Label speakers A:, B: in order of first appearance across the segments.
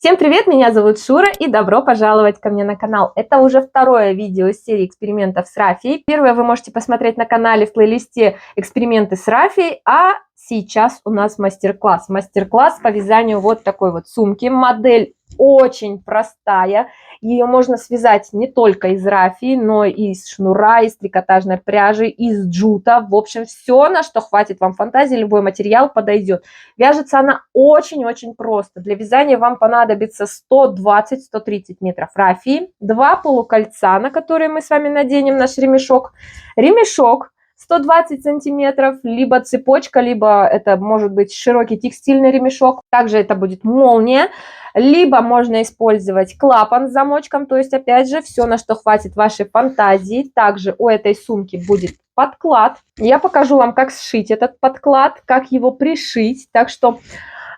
A: Всем привет, меня зовут Шура и добро пожаловать ко мне на канал. Это уже второе видео из серии экспериментов с рафией. Первое вы можете посмотреть на канале в плейлисте «Эксперименты с рафией», а сейчас у нас мастер-класс. Мастер-класс по вязанию вот такой вот сумки. Модель очень простая. Ее можно связать не только из рафии, но и из шнура, из трикотажной пряжи, из джута. В общем, все, на что хватит вам фантазии, любой материал подойдет. Вяжется она очень-очень просто. Для вязания вам понадобится 120-130 метров рафии, 2 полукольца, на которые мы с вами наденем наш ремешок. Ремешок 120 сантиметров, либо цепочка, либо это может быть широкий текстильный ремешок. Также это будет молния. Либо можно использовать клапан с замочком, то есть, опять же, все, на что хватит вашей фантазии. Также у этой сумки будет подклад. Я покажу вам, как сшить этот подклад, как его пришить. Так что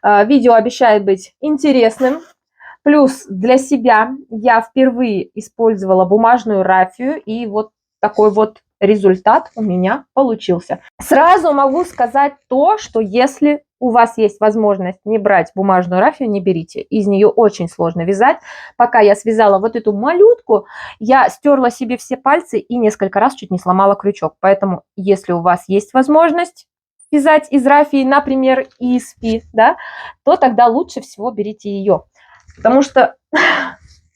A: видео обещает быть интересным. Плюс для себя я впервые использовала бумажную рафию, и вот такой вот результат у меня получился. Сразу могу сказать то, что если у вас есть возможность не брать бумажную рафию, не берите. Из нее очень сложно вязать. Пока я связала вот эту малютку, я стерла себе все пальцы и несколько раз чуть не сломала крючок. Поэтому, если у вас есть возможность вязать из рафии, например, ISPI, да, то тогда лучше всего берите ее. Потому что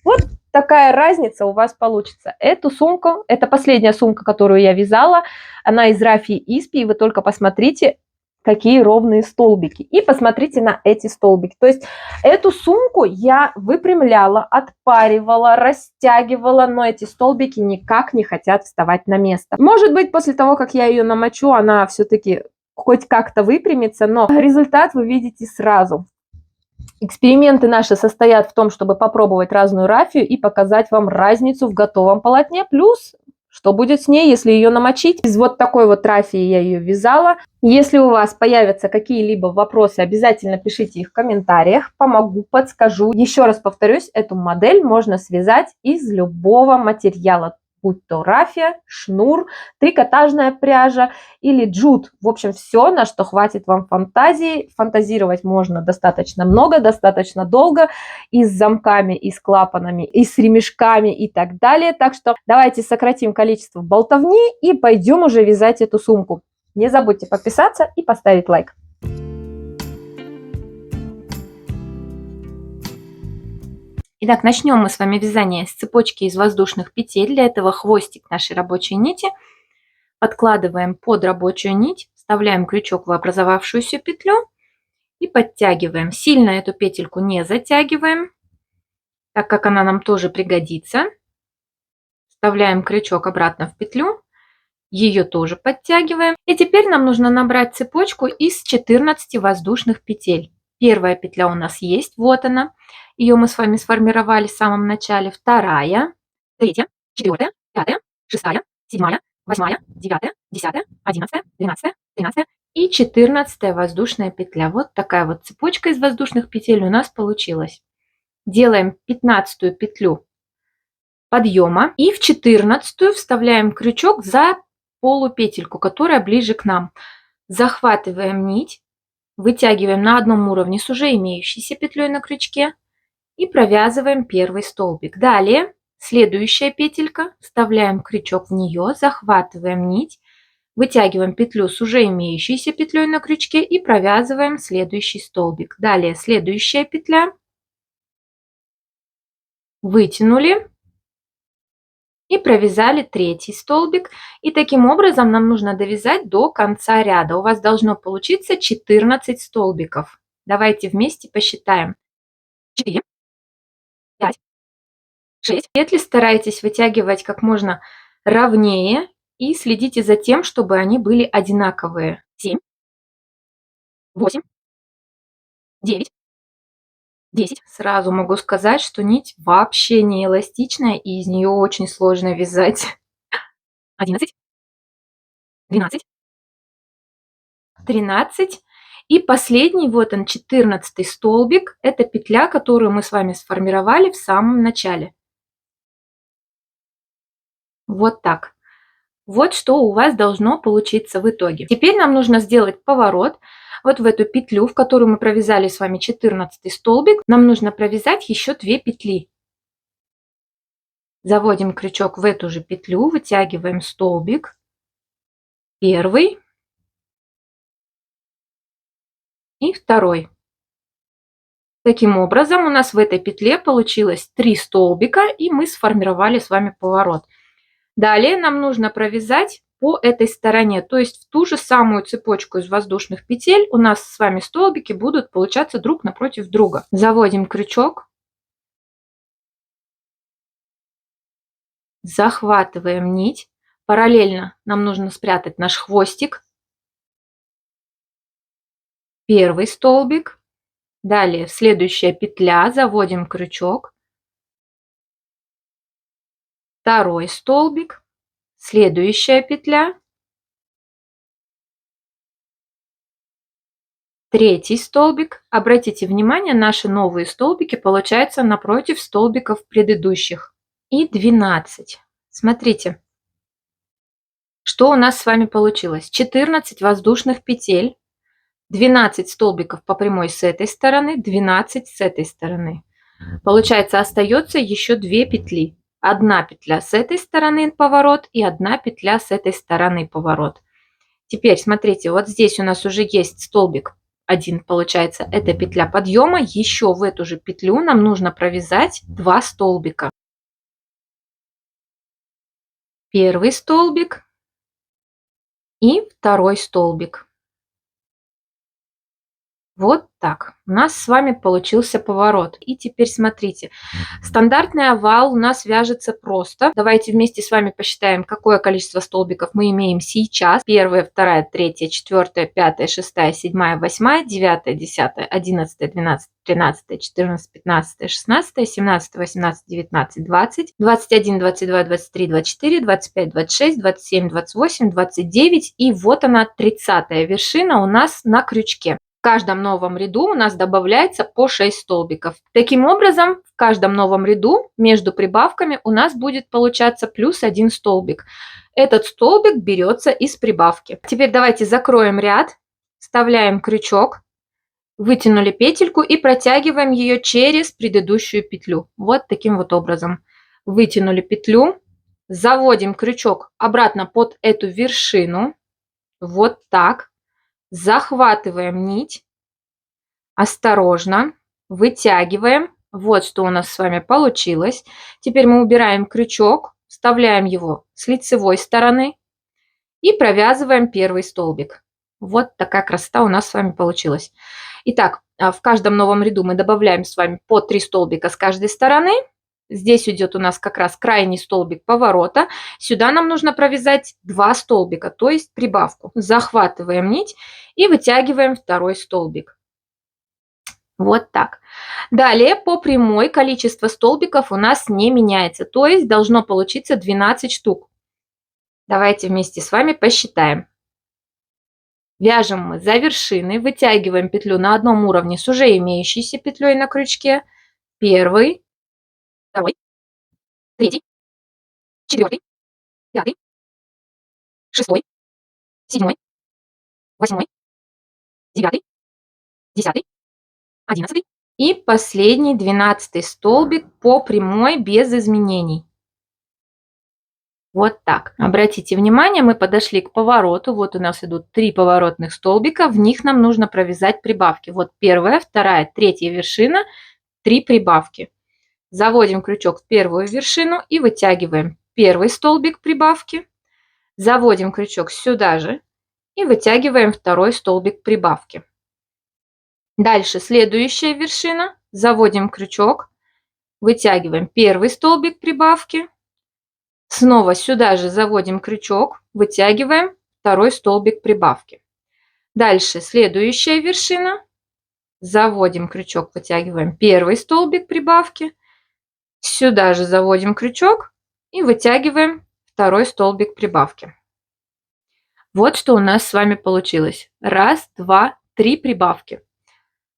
A: вот такая разница у вас получится. Эту сумку, это последняя сумка, которую я вязала, она из рафии ISPI, и вы только посмотрите, какие ровные столбики. И посмотрите на эти столбики. То есть эту сумку я выпрямляла, отпаривала, растягивала, но эти столбики никак не хотят вставать на место. Может быть, после того, как я ее намочу, она все-таки хоть как-то выпрямится, но результат вы видите сразу. Эксперименты наши состоят в том, чтобы попробовать разную рафию и показать вам разницу в готовом полотне, плюс что будет с ней, если ее намочить. Из вот такой вот рафии я ее вязала. Если у вас появятся какие-либо вопросы, обязательно пишите их в комментариях, помогу, подскажу. Еще раз повторюсь, эту модель можно связать из любого материала, будь то рафия, шнур, трикотажная пряжа или джут. В общем, все, на что хватит вам фантазии. Фантазировать можно достаточно много, достаточно долго, и с замками, и с клапанами, и с ремешками, и так далее. Так что давайте сократим количество болтовни и пойдем уже вязать эту сумку. Не забудьте подписаться и поставить лайк. Итак, начнем мы с вами вязание с цепочки из воздушных петель. Для этого хвостик нашей рабочей нити подкладываем под рабочую нить, вставляем крючок в образовавшуюся петлю и подтягиваем. Сильно эту петельку не затягиваем, так как она нам тоже пригодится. Вставляем крючок обратно в петлю, ее тоже подтягиваем. И теперь нам нужно набрать цепочку из 14 воздушных петель. Первая петля у нас есть, вот она. Ее мы с вами сформировали в самом начале. Вторая, третья, четвертая, пятая, шестая, седьмая, восьмая, девятая, десятая, 11, 12, 13 и 14 воздушная петля. Вот такая вот цепочка из воздушных петель у нас получилась. Делаем 15 петлю подъема и в 14 вставляем крючок за полупетельку, которая ближе к нам. Захватываем нить, вытягиваем на одном уровне с уже имеющейся петлей на крючке и провязываем первый столбик. Далее следующая петелька, вставляем крючок в нее, захватываем нить, вытягиваем петлю с уже имеющейся петлей на крючке и провязываем следующий столбик. Далее следующая петля, вытянули и провязали третий столбик. И таким образом нам нужно довязать до конца ряда. У вас должно получиться 14 столбиков. Давайте вместе посчитаем. 4, 5, 6. Петли старайтесь вытягивать как можно ровнее и следите за тем, чтобы они были одинаковые. 7, 8, 9, 10. Сразу могу сказать, что нить вообще не эластичная и из нее очень сложно вязать. 11, 12, 13. И последний, вот он, 14 столбик. Это петля, которую мы с вами сформировали в самом начале. Вот так. Вот что у вас должно получиться в итоге. Теперь нам нужно сделать поворот. Вот в эту петлю, в которую мы провязали с вами 14 столбик, нам нужно провязать еще 2 петли. Заводим крючок в эту же петлю, вытягиваем столбик, первый и второй. Таким образом, у нас в этой петле получилось 3 столбика, и мы сформировали с вами поворот. Далее нам нужно провязать по этой стороне, то есть в ту же самую цепочку из воздушных петель у нас с вами столбики будут получаться друг напротив друга. Заводим крючок, захватываем нить, параллельно нам нужно спрятать наш хвостик, первый столбик, далее следующая петля, заводим крючок, второй столбик, следующая петля, третий столбик. Обратите внимание, наши новые столбики получаются напротив столбиков предыдущих. И 12. Смотрите, что у нас с вами получилось. 14 воздушных петель, 12 столбиков по прямой с этой стороны, 12 с этой стороны. Получается, остается еще 2 петли. Одна петля с этой стороны поворот и одна петля с этой стороны поворот. Теперь смотрите, вот здесь у нас уже есть столбик один, получается, это петля подъема. Еще в эту же петлю нам нужно провязать 2 столбика. Первый столбик и второй столбик. Вот так. У нас с вами получился поворот. И теперь смотрите. Стандартный овал у нас вяжется просто. Давайте вместе с вами посчитаем, какое количество столбиков мы имеем сейчас. 1, 2, 3, 4, 5, 6, 7, 8, 9, 10, 11, 12, 13, 14, 15, 16, 17, 18, 19, 20, 21, 22, 23, 24, 25, 26, 27, 28, 29. И вот она, 30-я вершина у нас на крючке. В каждом новом ряду у нас добавляется по 6 столбиков. Таким образом, в каждом новом ряду между прибавками у нас будет получаться плюс 1 столбик. Этот столбик берется из прибавки. Теперь давайте закроем ряд, вставляем крючок, вытянули петельку и протягиваем ее через предыдущую петлю. Вот таким вот образом. Вытянули петлю, заводим крючок обратно под эту вершину. Вот так. Захватываем нить, осторожно, вытягиваем. Вот что у нас с вами получилось. Теперь мы убираем крючок, вставляем его с лицевой стороны и провязываем первый столбик. Вот такая красота у нас с вами получилась. Итак, в каждом новом ряду мы добавляем с вами по 3 столбика с каждой стороны. Здесь идет у нас как раз крайний столбик поворота. Сюда нам нужно провязать 2 столбика, то есть прибавку. Захватываем нить и вытягиваем второй столбик. Вот так. Далее по прямой количество столбиков у нас не меняется, то есть должно получиться 12 штук. Давайте вместе с вами посчитаем. Вяжем мы за вершины, вытягиваем петлю на одном уровне с уже имеющейся петлей на крючке. Первый, второй, третий, четвертый, пятый, шестой, седьмой, восьмой, девятый, десятый, 11 и последний 12 столбик по прямой без изменений. Вот так. Обратите внимание, мы подошли к повороту. Вот у нас идут 3 поворотных столбика. В них нам нужно провязать прибавки. Вот первая, вторая, третья вершина, 3 прибавки. Заводим крючок в первую вершину и вытягиваем первый столбик прибавки. Заводим крючок сюда же и вытягиваем второй столбик прибавки. Дальше следующая вершина. Заводим крючок, вытягиваем первый столбик прибавки. Снова сюда же заводим крючок, вытягиваем второй столбик прибавки. Дальше следующая вершина. Заводим крючок, вытягиваем первый столбик прибавки. Сюда же заводим крючок и вытягиваем второй столбик прибавки. Вот что у нас с вами получилось. 1, 2, 3 прибавки.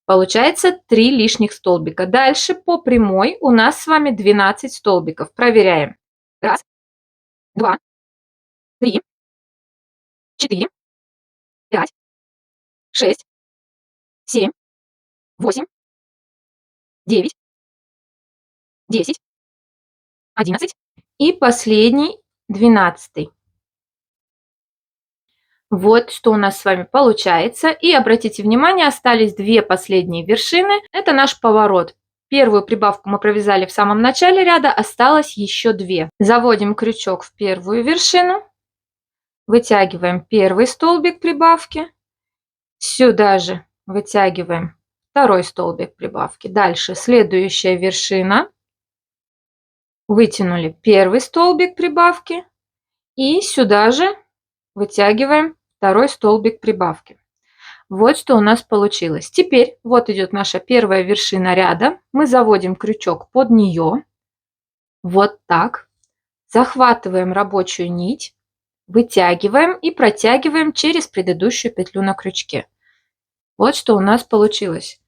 A: Получается 3 лишних столбика. Дальше по прямой у нас с вами 12 столбиков. Проверяем. 1, 2, 3, 4, 5, 6, 7, 8, 9, 10, 11 и последний 12. Вот что у нас с вами получается. И обратите внимание, остались две последние вершины. Это наш поворот. Первую прибавку мы провязали в самом начале ряда, осталось еще две. Заводим крючок в первую вершину, вытягиваем первый столбик прибавки, сюда же вытягиваем второй столбик прибавки. Дальше следующая вершина, вытянули первый столбик прибавки и сюда же вытягиваем второй столбик прибавки. Вот что у нас получилось. Теперь вот идет наша первая вершина ряда. Мы заводим крючок под нее. Вот так. Захватываем рабочую нить, вытягиваем и протягиваем через предыдущую петлю на крючке. Вот что у нас получилось.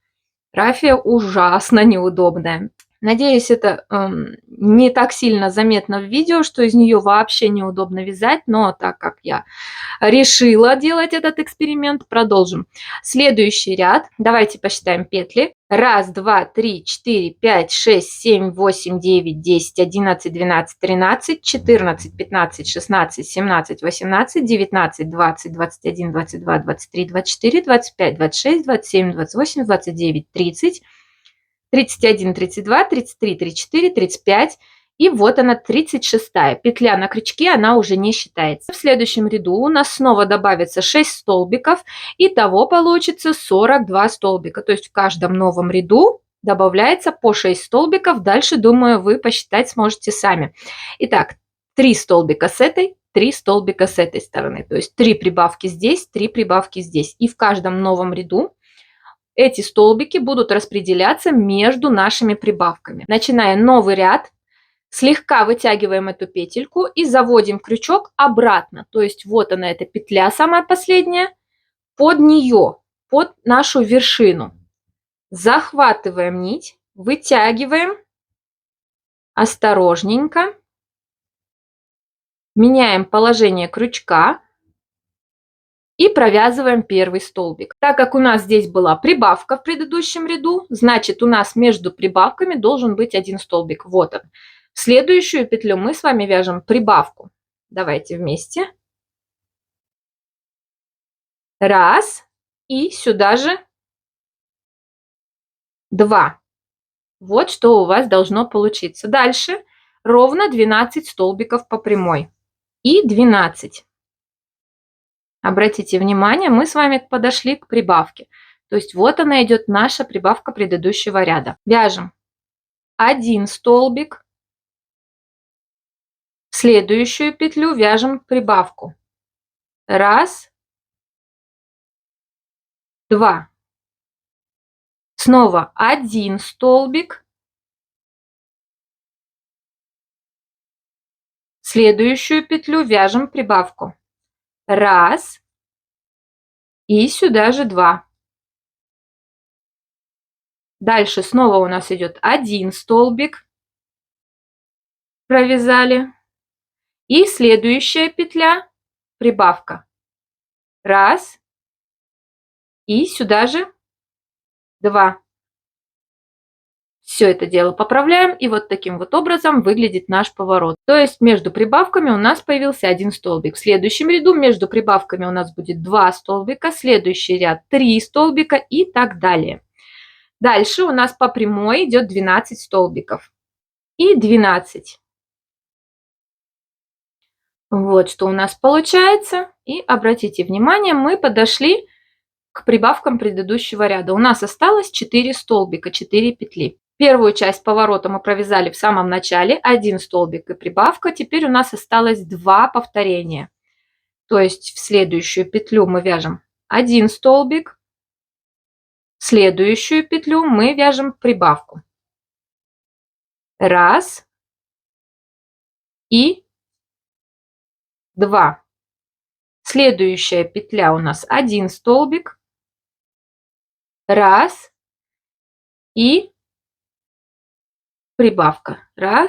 A: Рафия ужасно неудобная. Надеюсь, это не так сильно заметно в видео, что из нее вообще неудобно вязать, но так как я решила делать этот эксперимент, продолжим. Следующий ряд. Давайте посчитаем петли. 1, 2, 3, 4, 5, 6, 7, 8, 9, 10, 11, 12, 13, 14, 15, 16, 17, 18, 19, 20, 21, 22, 23, 24, 25, 26, 27, 28, 29, 30, 31, 32, 33, 34, 35. И вот она, 36-я. Петля на крючке, она уже не считается. В следующем ряду у нас снова добавится 6 столбиков. Итого получится 42 столбика. То есть в каждом новом ряду добавляется по 6 столбиков. Дальше, думаю, вы посчитать сможете сами. Итак, 3 столбика с этой, 3 столбика с этой стороны. То есть 3 прибавки здесь, 3 прибавки здесь. И в каждом новом ряду эти столбики будут распределяться между нашими прибавками. Начиная новый ряд, слегка вытягиваем эту петельку и заводим крючок обратно. То есть вот она, эта петля самая последняя, под нее, под нашу вершину. Захватываем нить, вытягиваем осторожненько, меняем положение крючка и провязываем первый столбик. Так как у нас здесь была прибавка в предыдущем ряду, значит у нас между прибавками должен быть один столбик. Вот он. В следующую петлю мы с вами вяжем прибавку. Давайте вместе. 1 и сюда же 2. Вот что у вас должно получиться. Дальше ровно 12 столбиков по прямой и 12. Обратите внимание, мы с вами подошли к прибавке. То есть вот она идет, наша прибавка предыдущего ряда. Вяжем 1 столбик. В следующую петлю вяжем прибавку. 1, 2. Снова 1 столбик. В следующую петлю вяжем прибавку. 1 и сюда же 2. Дальше снова у нас идет 1 столбик. Провязали. И следующая петля прибавка. 1 и сюда же 2. Все это дело поправляем, и вот таким вот образом выглядит наш поворот. То есть между прибавками у нас появился 1 столбик. В следующем ряду между прибавками у нас будет 2 столбика, следующий ряд 3 столбика и так далее. Дальше у нас по прямой идет 12 столбиков и 12. Вот что у нас получается. И обратите внимание, мы подошли к прибавкам предыдущего ряда. У нас осталось 4 столбика, 4 петли. Первую часть поворота мы провязали в самом начале, 1 столбик и прибавка. Теперь у нас осталось 2 повторения. То есть в следующую петлю мы вяжем 1 столбик, в следующую петлю мы вяжем прибавку. 1 и 2. Следующая петля у нас 1 столбик, 1 и прибавка. 1,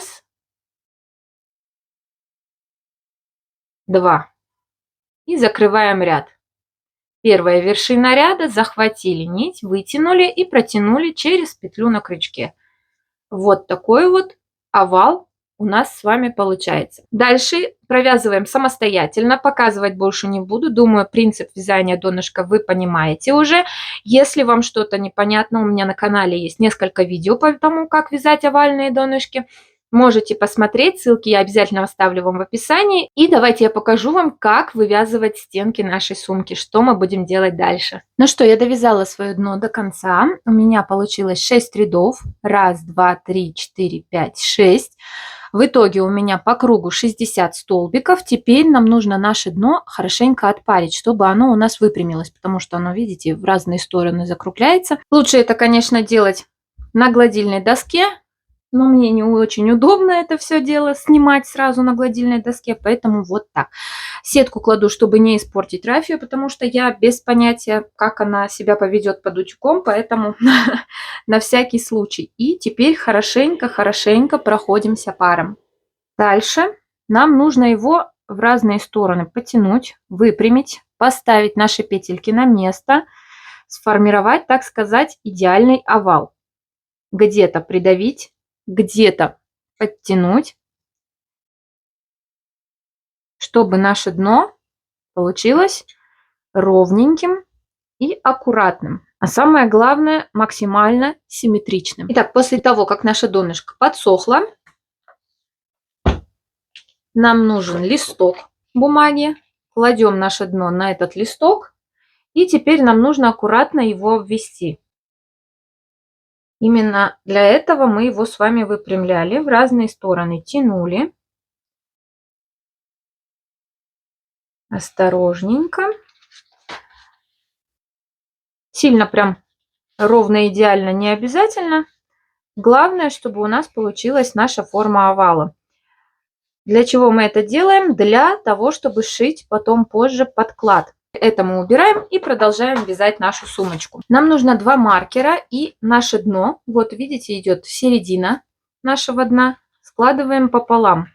A: 2. И закрываем ряд. Первая вершина ряда, захватили нить, вытянули и протянули через петлю на крючке. Вот такой вот овал у нас с вами получается. Дальше провязываем самостоятельно, показывать больше не буду. Думаю, принцип вязания донышка вы понимаете уже. Если вам что-то непонятно, у меня на канале есть несколько видео по тому, как вязать овальные донышки. Можете посмотреть, ссылки я обязательно оставлю вам в описании. И давайте я покажу вам, как вывязывать стенки нашей сумки, что мы будем делать дальше. Ну что, я довязала свое дно до конца. У меня получилось 6 рядов. 1, 2, 3, 4, 5, 6. В итоге у меня по кругу 60 столбиков. Теперь нам нужно наше дно хорошенько отпарить, чтобы оно у нас выпрямилось, потому что оно, видите, в разные стороны закругляется. Лучше это, конечно, делать на гладильной доске. Но мне не очень удобно это все дело снимать сразу на гладильной доске, поэтому вот так. Сетку кладу, чтобы не испортить рафию, потому что я без понятия, как она себя поведет под утюгом, поэтому на всякий случай. И теперь хорошенько проходимся паром. Дальше нам нужно его в разные стороны потянуть, выпрямить, поставить наши петельки на место, сформировать, так сказать, идеальный овал. Где-то придавить, где-то подтянуть, чтобы наше дно получилось ровненьким и аккуратным. А самое главное, максимально симметричным. Итак, после того, как наше донышко подсохло, нам нужен листок бумаги. Кладем наше дно на этот листок. И теперь нам нужно аккуратно его обвести. Именно для этого мы его с вами выпрямляли, в разные стороны тянули. Осторожненько. Сильно прям ровно идеально не обязательно. Главное, чтобы у нас получилась наша форма овала. Для чего мы это делаем? Для того, чтобы сшить потом позже подклад. Это мы убираем и продолжаем вязать нашу сумочку. Нам нужно 2 маркера и наше дно. Вот видите, идет середина нашего дна. Складываем пополам.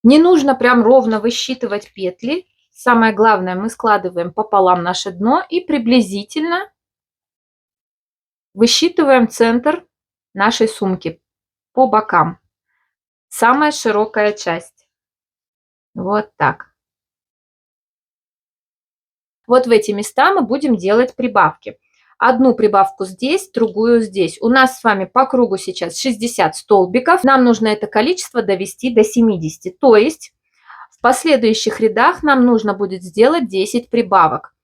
A: Не нужно прям ровно высчитывать петли. Самое главное, мы складываем пополам наше дно и приблизительно высчитываем центр нашей сумки по бокам. Самая широкая часть. Вот так. Вот в эти места мы будем делать прибавки. Одну прибавку здесь, другую здесь. У нас с вами по кругу сейчас 60 столбиков. Нам нужно это количество довести до 70. То есть в последующих рядах нам нужно будет сделать 10 прибавок.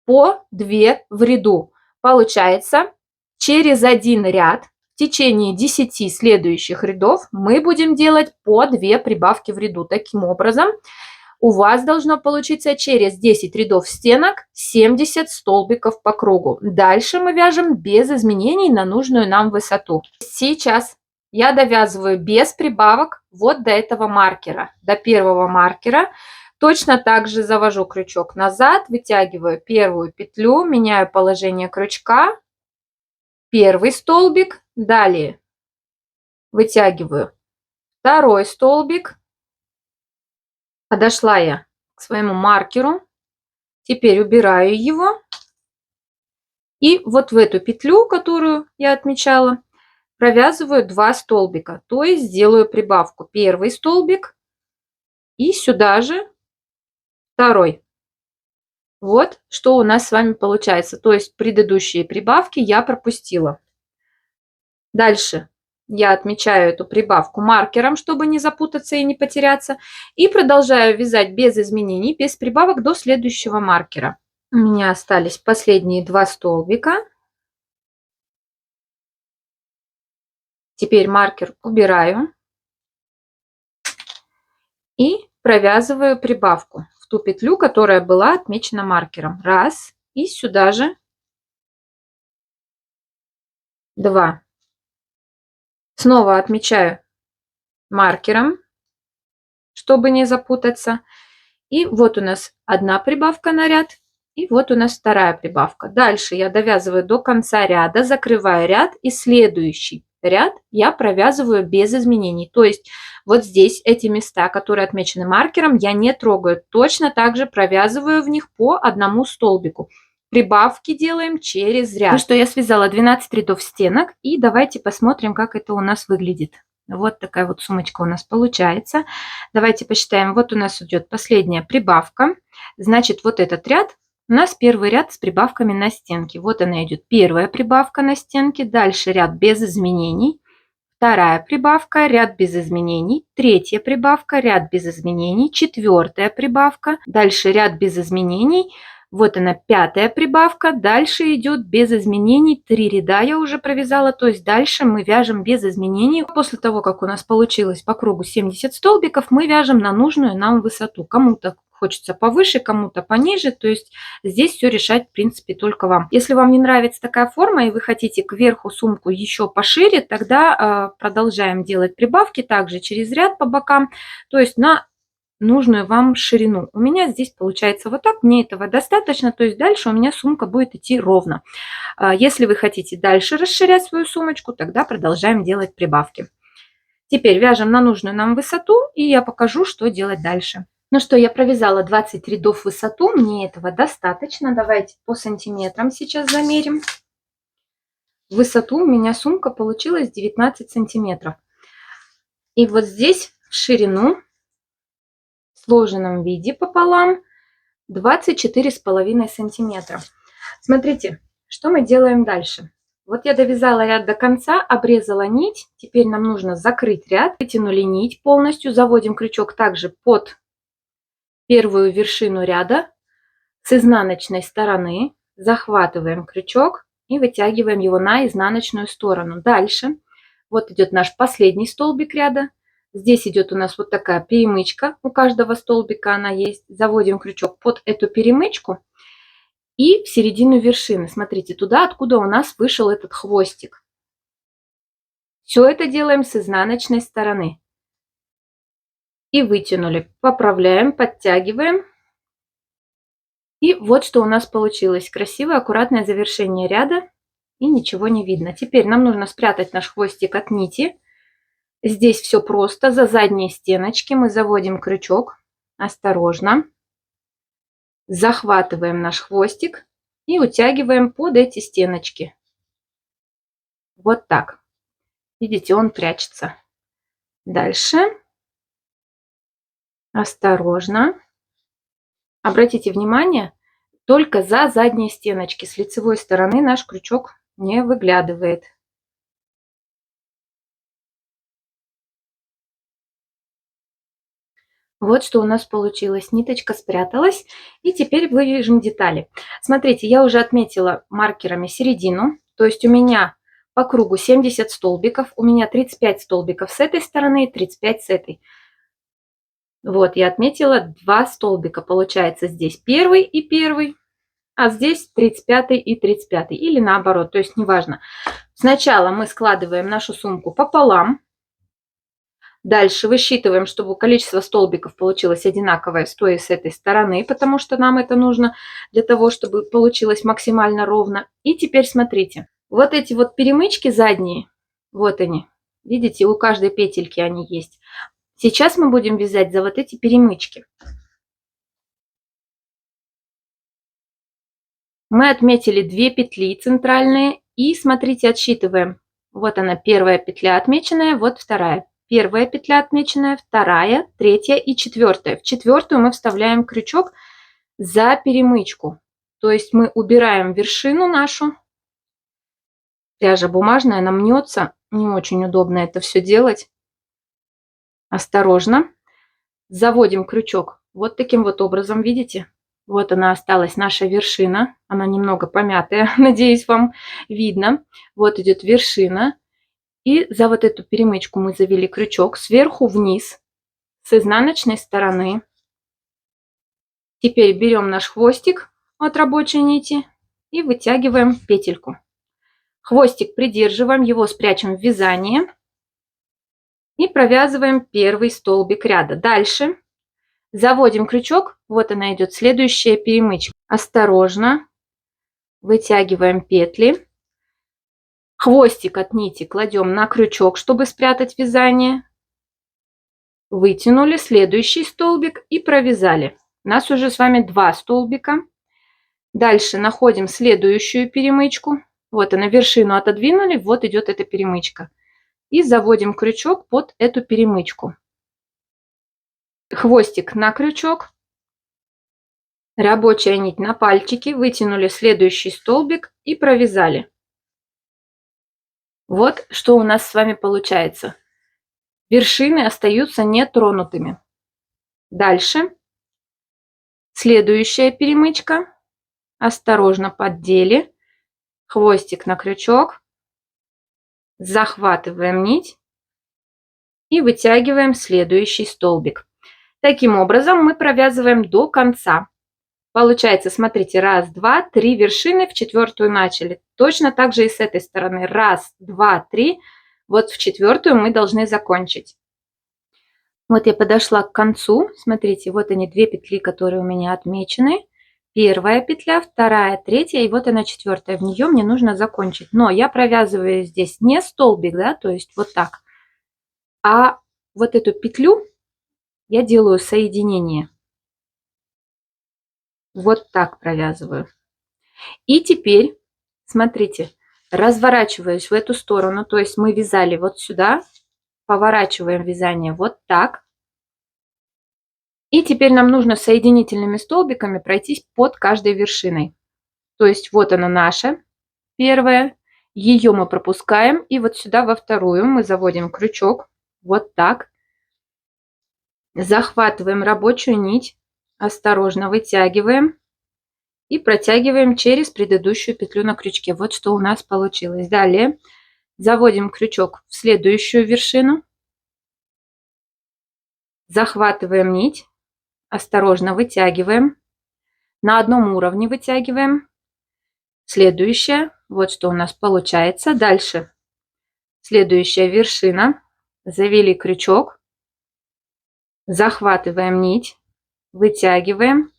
A: По 2 в ряду. Получается, через один ряд в течение 10 следующих рядов мы будем делать по 2 прибавки в ряду. Таким образом, у вас должно получиться через 10 рядов стенок 70 столбиков по кругу. Дальше мы вяжем без изменений на нужную нам высоту. Сейчас я довязываю без прибавок вот до этого маркера, до первого маркера. Точно так же завожу крючок назад, вытягиваю первую петлю, меняю положение крючка, первый столбик, далее вытягиваю второй столбик. Подошла я к своему маркеру, теперь убираю его и вот в эту петлю, которую я отмечала, провязываю 2 столбика, то есть делаю прибавку. Первый столбик и сюда же второй. Вот что у нас с вами получается, то есть предыдущие прибавки я пропустила. Дальше я отмечаю эту прибавку маркером, чтобы не запутаться и не потеряться. И продолжаю вязать без изменений, без прибавок до следующего маркера. У меня остались последние 2 столбика. Теперь маркер убираю. И провязываю прибавку в ту петлю, которая была отмечена маркером. Раз. И сюда же 2. Снова отмечаю маркером, чтобы не запутаться. И вот у нас одна прибавка на ряд, и вот у нас вторая прибавка. Дальше я довязываю до конца ряда, закрываю ряд, и следующий ряд я провязываю без изменений. То есть вот здесь эти места, которые отмечены маркером, я не трогаю. Точно так же провязываю в них по одному столбику. Прибавки делаем через ряд. Ну что, я связала 12 рядов стенок, и давайте посмотрим, как это у нас выглядит. Вот такая вот сумочка у нас получается. Давайте посчитаем. Вот у нас идет последняя прибавка. Значит, вот этот ряд, у нас первый ряд с прибавками на стенке. Вот она идет, первая прибавка на стенке, дальше ряд без изменений. Вторая прибавка, ряд без изменений. Третья прибавка, ряд без изменений. Четвертая прибавка, дальше ряд без изменений. Вот она, пятая прибавка. Дальше идет без изменений. 3 ряда я уже провязала, то есть дальше мы вяжем без изменений. После того, как у нас получилось по кругу 70 столбиков, мы вяжем на нужную нам высоту. Кому-то хочется повыше, кому-то пониже, то есть здесь все решать в принципе только вам. Если вам не нравится такая форма и вы хотите кверху сумку еще пошире, тогда продолжаем делать прибавки также через ряд по бокам, то есть на нужную вам ширину. У меня здесь получается вот так, мне этого достаточно, то есть дальше у меня сумка будет идти ровно. Если вы хотите дальше расширять свою сумочку, тогда продолжаем делать прибавки. Теперь вяжем на нужную нам высоту, и я покажу, что делать дальше. Ну что, я провязала 20 рядов в высоту, мне этого достаточно. Давайте по сантиметрам сейчас замерим. В высоту у меня сумка получилась 19 сантиметров. И вот здесь в ширину в сложенном виде пополам 24,5 сантиметра. Смотрите, что мы делаем дальше. Вот я довязала ряд до конца, обрезала нить. Теперь нам нужно закрыть ряд. Вытянули нить полностью, заводим крючок также под первую вершину ряда с изнаночной стороны, захватываем крючок и вытягиваем его на изнаночную сторону. Дальше вот идет наш последний столбик ряда. Здесь идет у нас вот такая перемычка, у каждого столбика она есть. Заводим крючок под эту перемычку и в середину вершины. Смотрите, туда, откуда у нас вышел этот хвостик. Все это делаем с изнаночной стороны. И вытянули. Поправляем, подтягиваем. И вот что у нас получилось. Красивое, аккуратное завершение ряда. И ничего не видно. Теперь нам нужно спрятать наш хвостик от нити. Здесь все просто. За задние стеночки мы заводим крючок. Осторожно. Захватываем наш хвостик и утягиваем под эти стеночки. Вот так. Видите, он прячется. Дальше. Осторожно. Обратите внимание, только за задние стеночки. С лицевой стороны наш крючок не выглядывает. Вот что у нас получилось. Ниточка спряталась. И теперь вырежем детали. Смотрите, я уже отметила маркерами середину. То есть у меня по кругу 70 столбиков. У меня 35 столбиков с этой стороны и 35 с этой. Вот, я отметила 2 столбика. Получается здесь первый и первый, а здесь 35 и 35. Или наоборот, то есть неважно. Сначала мы складываем нашу сумку пополам. Дальше высчитываем, чтобы количество столбиков получилось одинаковое с той и с этой стороны, потому что нам это нужно для того, чтобы получилось максимально ровно. И теперь смотрите, вот эти вот перемычки задние, вот они, видите, у каждой петельки они есть. Сейчас мы будем вязать за вот эти перемычки. Мы отметили 2 петли центральные и смотрите, отсчитываем. Вот она, первая петля отмеченная, вот вторая. Первая петля отмеченная, вторая, третья и четвертая. В четвертую мы вставляем крючок за перемычку. То есть мы убираем вершину нашу. Пряжа бумажная, она мнется. Не очень удобно это все делать. Осторожно. Заводим крючок вот таким вот образом, видите? Вот она осталась, наша вершина. Она немного помятая, надеюсь, вам видно. Вот идет вершина. И за вот эту перемычку мы завели крючок сверху вниз с изнаночной стороны. Теперь берем наш хвостик от рабочей нити и вытягиваем петельку. Хвостик придерживаем, его спрячем в вязание и провязываем первый столбик ряда. Дальше заводим крючок, вот она идет следующая перемычка. Осторожно вытягиваем петли. Хвостик от нити кладем на крючок, чтобы спрятать вязание. Вытянули следующий столбик и провязали. У нас уже с вами 2 столбика. Дальше находим следующую перемычку. Вот она, вершину отодвинули, вот идет эта перемычка. И заводим крючок под эту перемычку. Хвостик на крючок. Рабочая нить на пальчики. Вытянули следующий столбик и провязали. Вот что у нас с вами получается. Вершины остаются нетронутыми. Дальше. Следующая перемычка. Осторожно поддели. Хвостик на крючок. Захватываем нить. И вытягиваем следующий столбик. Таким образом мы провязываем до конца. Получается, смотрите, 1, 2, 3 вершины, в 4-ю начали. Точно так же и с этой стороны. 1, 2, 3. Вот в 4-ю мы должны закончить. Вот я подошла к концу. Смотрите, вот они 2 петли, которые у меня отмечены. Первая петля, вторая, третья, и вот она 4-я. В нее мне нужно закончить. Но я провязываю здесь не столбик, да, то есть вот так. А вот эту петлю я делаю соединение. Вот так провязываю. И теперь, смотрите, разворачиваюсь в эту сторону. То есть мы вязали вот сюда, поворачиваем вязание вот так. И теперь нам нужно соединительными столбиками пройтись под каждой вершиной. То есть вот она наша первая. Ее мы пропускаем. И вот сюда во вторую мы заводим крючок. Вот так. Захватываем рабочую нить. Осторожно вытягиваем. И протягиваем через предыдущую петлю на крючке. Вот что у нас получилось. Далее заводим крючок в следующую вершину. Захватываем нить. Осторожно вытягиваем. На одном уровне вытягиваем. Следующая. Вот что у нас получается. Дальше. Следующая вершина. Завели крючок. Захватываем нить. Вытягиваем.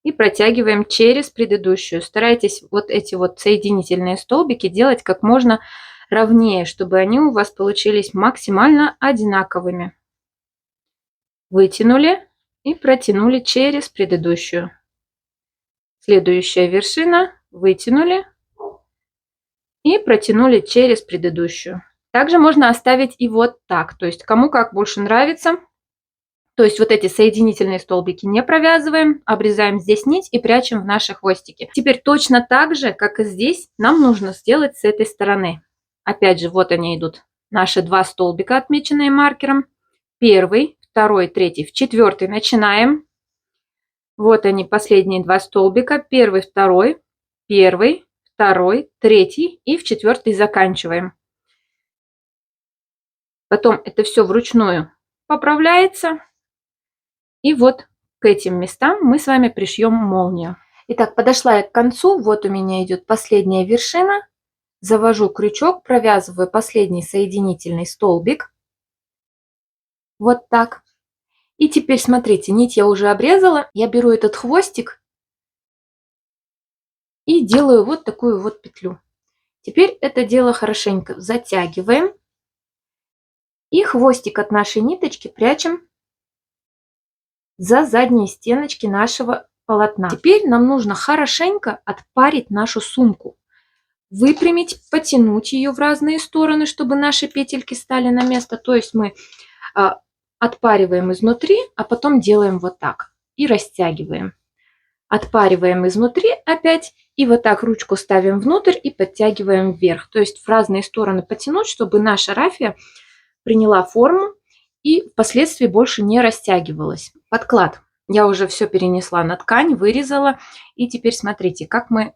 A: И протягиваем через предыдущую. Старайтесь вот эти вот соединительные столбики делать как можно ровнее, чтобы они у вас получились максимально одинаковыми. Вытянули и протянули через предыдущую. Следующая вершина. Вытянули и протянули через предыдущую. Также можно оставить и вот так. То есть кому как больше нравится. То есть вот эти соединительные столбики не провязываем, обрезаем здесь нить и прячем в наши хвостики. Теперь точно так же, как и здесь, нам нужно сделать с этой стороны. Опять же, вот они идут. Наши 2 столбика, отмеченные маркером. 1, 2, 3, в 4 начинаем. Вот они, последние 2 столбика. 1, 2, 1, 2, 3 и в 4 заканчиваем. Потом это все вручную поправляется. И вот к этим местам мы с вами пришьем молнию. Итак, подошла я к концу. Вот у меня идет последняя вершина. Завожу крючок, провязываю последний соединительный столбик. Вот так. И теперь смотрите, нить я уже обрезала. Я беру этот хвостик и делаю вот такую вот петлю. Теперь это дело хорошенько затягиваем. И хвостик от нашей ниточки прячем за задние стеночки нашего полотна. Теперь нам нужно хорошенько отпарить нашу сумку. Выпрямить, потянуть ее в разные стороны, чтобы наши петельки стали на место. То есть мы отпариваем изнутри, а потом делаем вот так и растягиваем. Отпариваем изнутри опять и вот так ручку ставим внутрь и подтягиваем вверх. То есть в разные стороны потянуть, чтобы наша рафия приняла форму и впоследствии больше не растягивалась. Подклад. Я уже все перенесла на ткань, вырезала. И теперь смотрите, как мы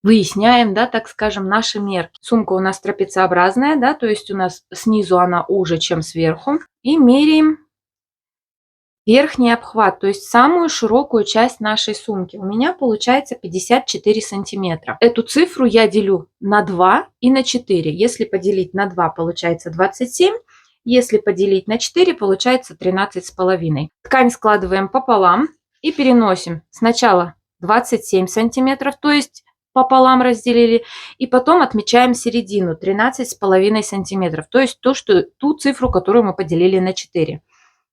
A: выясняем, да, так скажем, наши мерки. Сумка у нас трапециобразная, да, то есть у нас снизу она уже, чем сверху. И меряем верхний обхват, то есть самую широкую часть нашей сумки. У меня получается 54 сантиметра. Эту цифру я делю на 2 и на 4. Если поделить на 2, получается 27. Если поделить на 4, получается 13,5. Ткань складываем пополам и переносим сначала 27 сантиметров, то есть
B: пополам разделили. И потом отмечаем середину 13,5 сантиметров. То есть ту цифру, которую мы поделили на 4.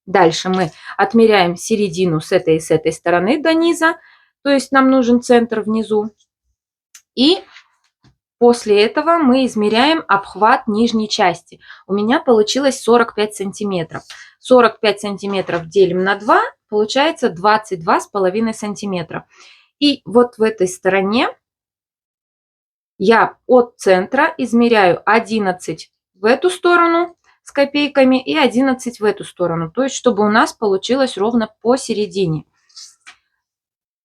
B: Дальше мы отмеряем середину с этой и с этой стороны до низа. То есть нам нужен центр внизу. И после этого мы измеряем обхват нижней части. У меня получилось 45 сантиметров. 45 сантиметров делим на 2, получается 22,5 сантиметра. И вот в этой стороне я от центра измеряю 11 в эту сторону с копейками и 11 в эту сторону. То есть, чтобы у нас получилось ровно посередине.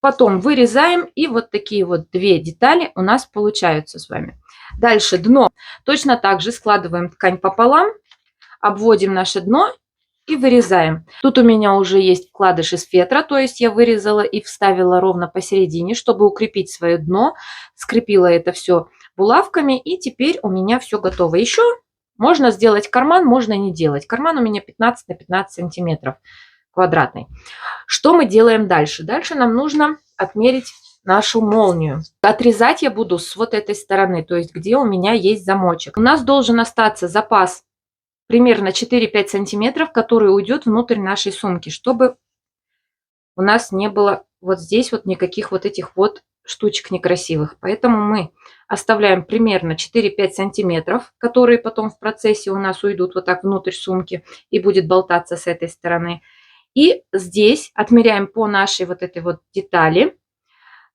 B: Потом вырезаем, и вот такие вот две детали у нас получаются с вами. Дальше дно. Точно так же складываем ткань пополам, обводим наше дно и вырезаем. Тут у меня уже есть вкладыш из фетра, то есть я вырезала и вставила ровно посередине, чтобы укрепить свое дно. Скрепила это все булавками, и теперь у меня все готово. Еще можно сделать карман, можно не делать. Карман у меня 15 на 15 сантиметров квадратный. Что мы делаем дальше? Дальше нам нужно отмерить нашу молнию. Отрезать я буду с вот этой стороны, то есть где у меня есть замочек. У нас должен остаться запас примерно 4-5 сантиметров, который уйдет внутрь нашей сумки, чтобы у нас не было вот здесь вот никаких вот этих вот штучек некрасивых. Поэтому мы оставляем примерно 4-5 сантиметров, которые потом в процессе у нас уйдут вот так внутрь сумки и будет болтаться с этой стороны. И здесь отмеряем по нашей вот этой вот детали.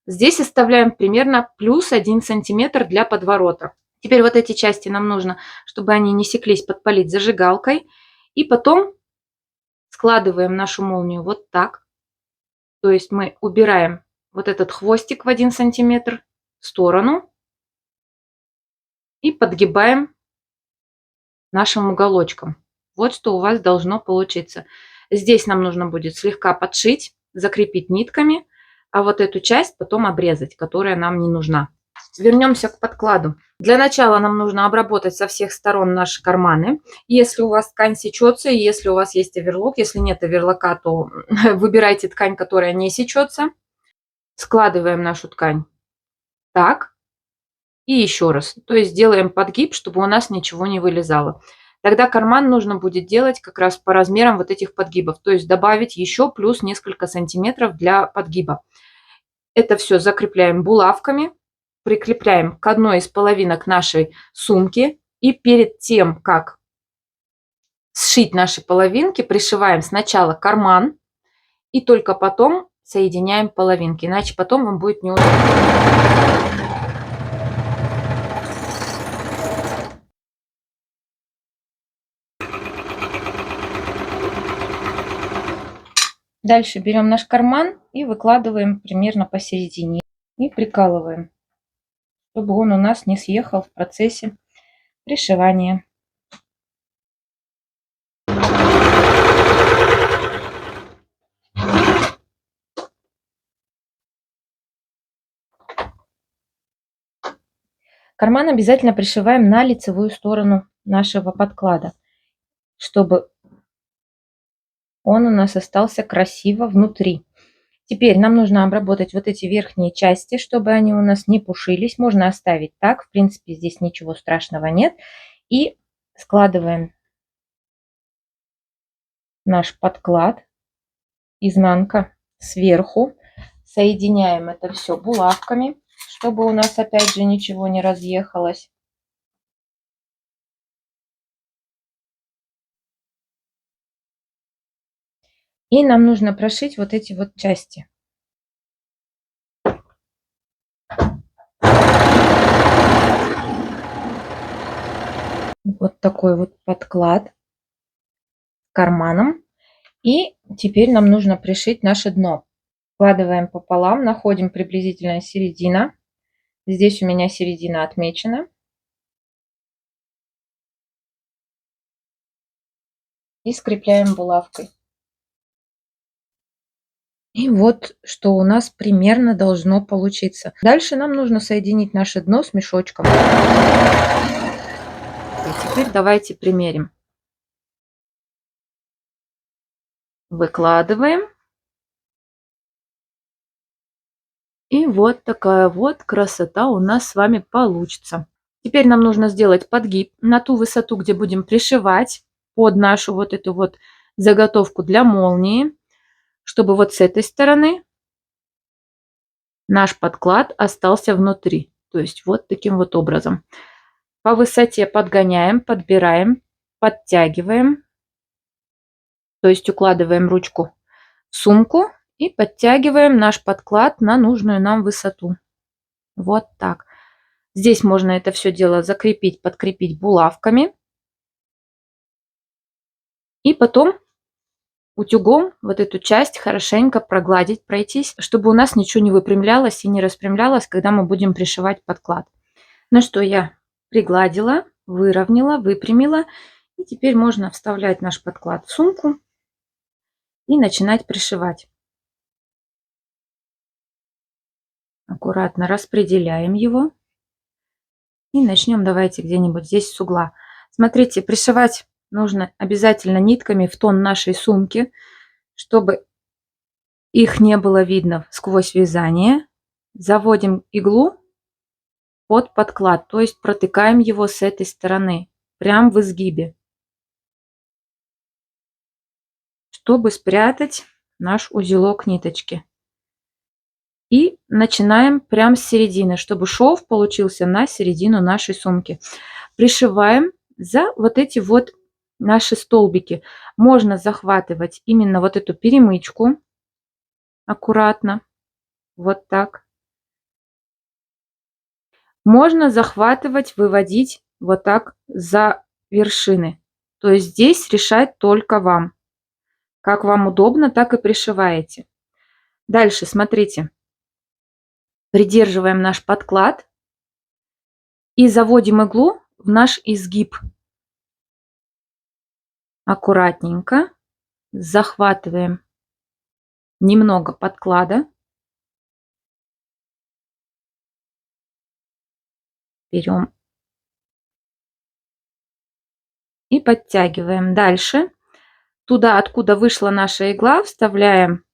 B: Здесь оставляем примерно плюс 1 сантиметр для подворота. Теперь вот эти части нам нужно, чтобы они не секлись, подпалить зажигалкой. И потом складываем нашу молнию вот так. То есть мы убираем вот этот хвостик в 1 сантиметр в сторону. И подгибаем нашим уголочком. Вот что у вас должно получиться. Здесь нам нужно будет слегка подшить, закрепить нитками, а вот эту часть потом обрезать, которая нам не нужна. Вернемся к подкладу. Для начала нам нужно обработать со всех сторон наши карманы. Если у вас ткань сечется, и если у вас есть оверлок, если нет оверлока, то выбирайте ткань, которая не сечется. Складываем нашу ткань так и еще раз. То есть делаем подгиб, чтобы у нас ничего не вылезало. Тогда карман нужно будет делать как раз по размерам вот этих подгибов. То есть добавить еще плюс несколько сантиметров для подгиба. Это все закрепляем булавками, прикрепляем к одной из половинок нашей сумки. И перед тем, как сшить наши половинки, пришиваем сначала карман и только потом соединяем половинки. Иначе потом вам будет неудобно. Дальше берем наш карман и выкладываем примерно посередине. И прикалываем, чтобы он у нас не съехал в процессе пришивания. Карман обязательно пришиваем на лицевую сторону нашего подклада, чтобы он у нас остался красиво внутри. Теперь нам нужно обработать вот эти верхние части, чтобы они у нас не пушились. Можно оставить так, в принципе, здесь ничего страшного нет. И складываем наш подклад, изнанка сверху. Соединяем это все булавками, чтобы у нас опять же ничего не разъехалось. И нам нужно прошить вот эти вот части. Вот такой вот подклад карманом. И теперь нам нужно пришить наше дно. Складываем пополам, находим приблизительно середина. Здесь у меня середина отмечена. И скрепляем булавкой. И вот что у нас примерно должно получиться. Дальше нам нужно соединить наше дно с мешочком. И теперь давайте примерим. Выкладываем. И вот такая вот красота у нас с вами получится. Теперь нам нужно сделать подгиб на ту высоту, где будем пришивать под нашу вот эту вот заготовку для молнии, чтобы вот с этой стороны наш подклад остался внутри. То есть вот таким вот образом. По высоте подгоняем, подбираем, подтягиваем. То есть укладываем ручку в сумку и подтягиваем наш подклад на нужную нам высоту. Вот так. Здесь можно это все дело закрепить, подкрепить булавками. И потом утюгом вот эту часть хорошенько прогладить, пройтись, чтобы у нас ничего не выпрямлялось и не распрямлялось, когда мы будем пришивать подклад. Ну что, я пригладила, выровняла, выпрямила. И теперь можно вставлять наш подклад в сумку и начинать пришивать. Аккуратно распределяем его. И начнем давайте где-нибудь здесь с угла. Смотрите, пришивать нужно обязательно нитками в тон нашей сумки, чтобы их не было видно сквозь вязание. Заводим иглу под подклад, то есть протыкаем его с этой стороны, прям в изгибе, чтобы спрятать наш узелок ниточки. И начинаем прям с середины, чтобы шов получился на середину нашей сумки. Пришиваем за вот эти вот наши столбики. Можно захватывать именно вот эту перемычку аккуратно, вот так. Можно захватывать, выводить вот так за вершины. То есть здесь решать только вам. Как вам удобно, так и пришиваете. Дальше, смотрите. Придерживаем наш подклад и заводим иглу в наш изгиб. Аккуратненько захватываем немного подклада. Берем и подтягиваем. Дальше туда, откуда вышла наша игла, вставляем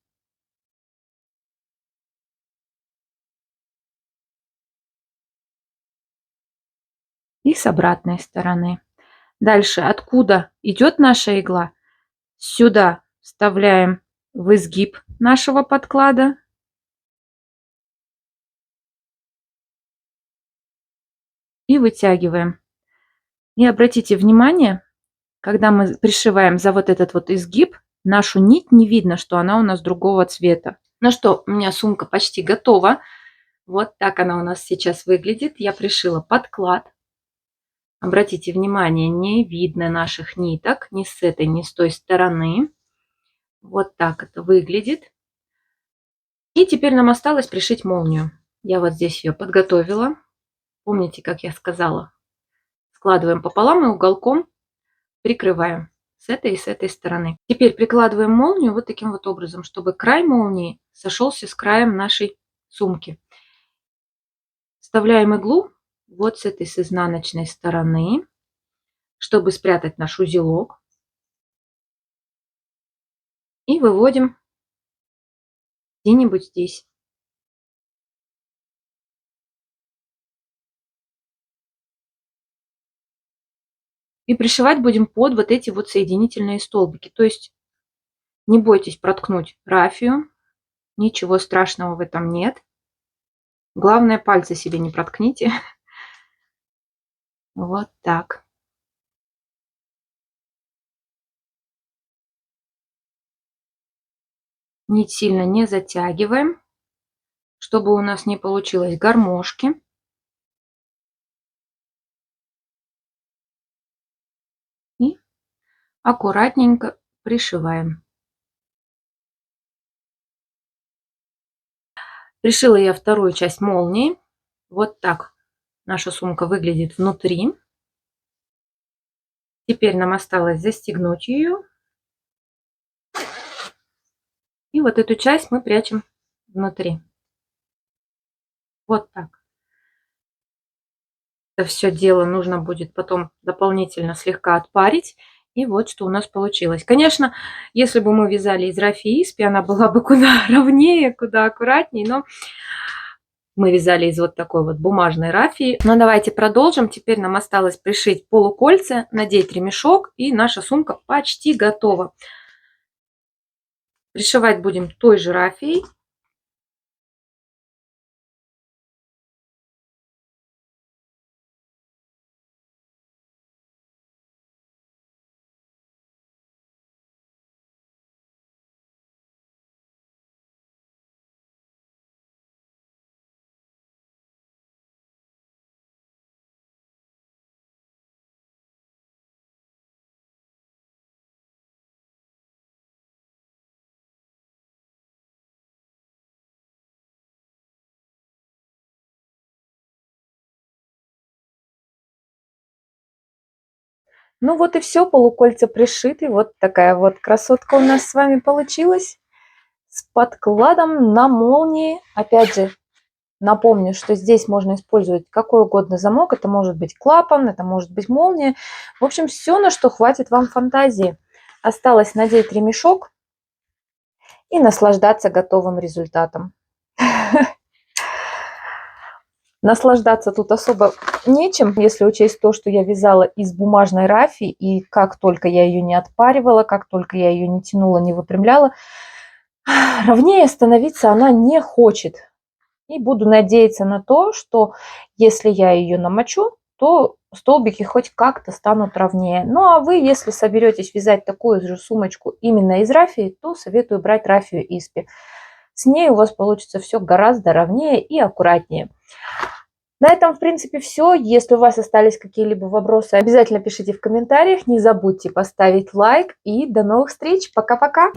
B: и с обратной стороны. Дальше, откуда идет наша игла, сюда вставляем в изгиб нашего подклада. И вытягиваем. И обратите внимание, когда мы пришиваем за вот этот вот изгиб, нашу нить не видно, что она у нас другого цвета. Ну что, у меня сумка почти готова. Вот так она у нас сейчас выглядит. Я пришила подклад. Обратите внимание, не видно наших ниток ни с этой, ни с той стороны. Вот так это выглядит. И теперь нам осталось пришить молнию. Я вот здесь ее подготовила. Помните, как я сказала? Складываем пополам и уголком прикрываем с этой и с этой стороны. Теперь прикладываем молнию вот таким вот образом, чтобы край молнии сошелся с краем нашей сумки. Вставляем иглу вот с этой с изнаночной стороны, чтобы спрятать наш узелок. И выводим где-нибудь здесь. И пришивать будем под вот эти вот соединительные столбики. То есть не бойтесь проткнуть рафию. Ничего страшного в этом нет. Главное, пальцы себе не проткните. Вот так. Нить сильно не затягиваем, чтобы у нас не получилось гармошки. И аккуратненько пришиваем. Пришила я вторую часть молнии. Вот так наша сумка выглядит внутри. Теперь нам осталось застегнуть ее. И вот эту часть мы прячем внутри. Вот так. Это все дело нужно будет потом дополнительно слегка отпарить. И вот что у нас получилось. Конечно, если бы мы вязали из рафии испи, она была бы куда ровнее, куда аккуратнее. Но Мы вязали из вот такой вот бумажной рафии. Но давайте продолжим. Теперь нам осталось пришить полукольца, надеть ремешок, и наша сумка почти готова. Пришивать будем той же рафией.
A: Ну вот и все, полукольца пришиты. Вот такая вот красотка у нас с вами получилась. С подкладом на молнии. Опять же, напомню, что здесь можно использовать какой угодно замок. Это может быть клапан, это может быть молния. В общем, все, на что хватит вам фантазии. Осталось надеть ремешок и наслаждаться готовым результатом. Наслаждаться тут особо нечем, если учесть то, что я вязала из бумажной рафии, и как только я ее не отпаривала, как только я ее не тянула, не выпрямляла, ровнее становиться она не хочет. И буду надеяться на то, что если я ее намочу, то столбики хоть как-то станут ровнее. Ну а вы, если соберетесь вязать такую же сумочку именно из рафии, то советую брать рафию Испи. С ней у вас получится все гораздо ровнее и аккуратнее. На этом, в принципе, все. Если у вас остались какие-либо вопросы, обязательно пишите в комментариях. Не забудьте поставить лайк. И до новых встреч. Пока-пока.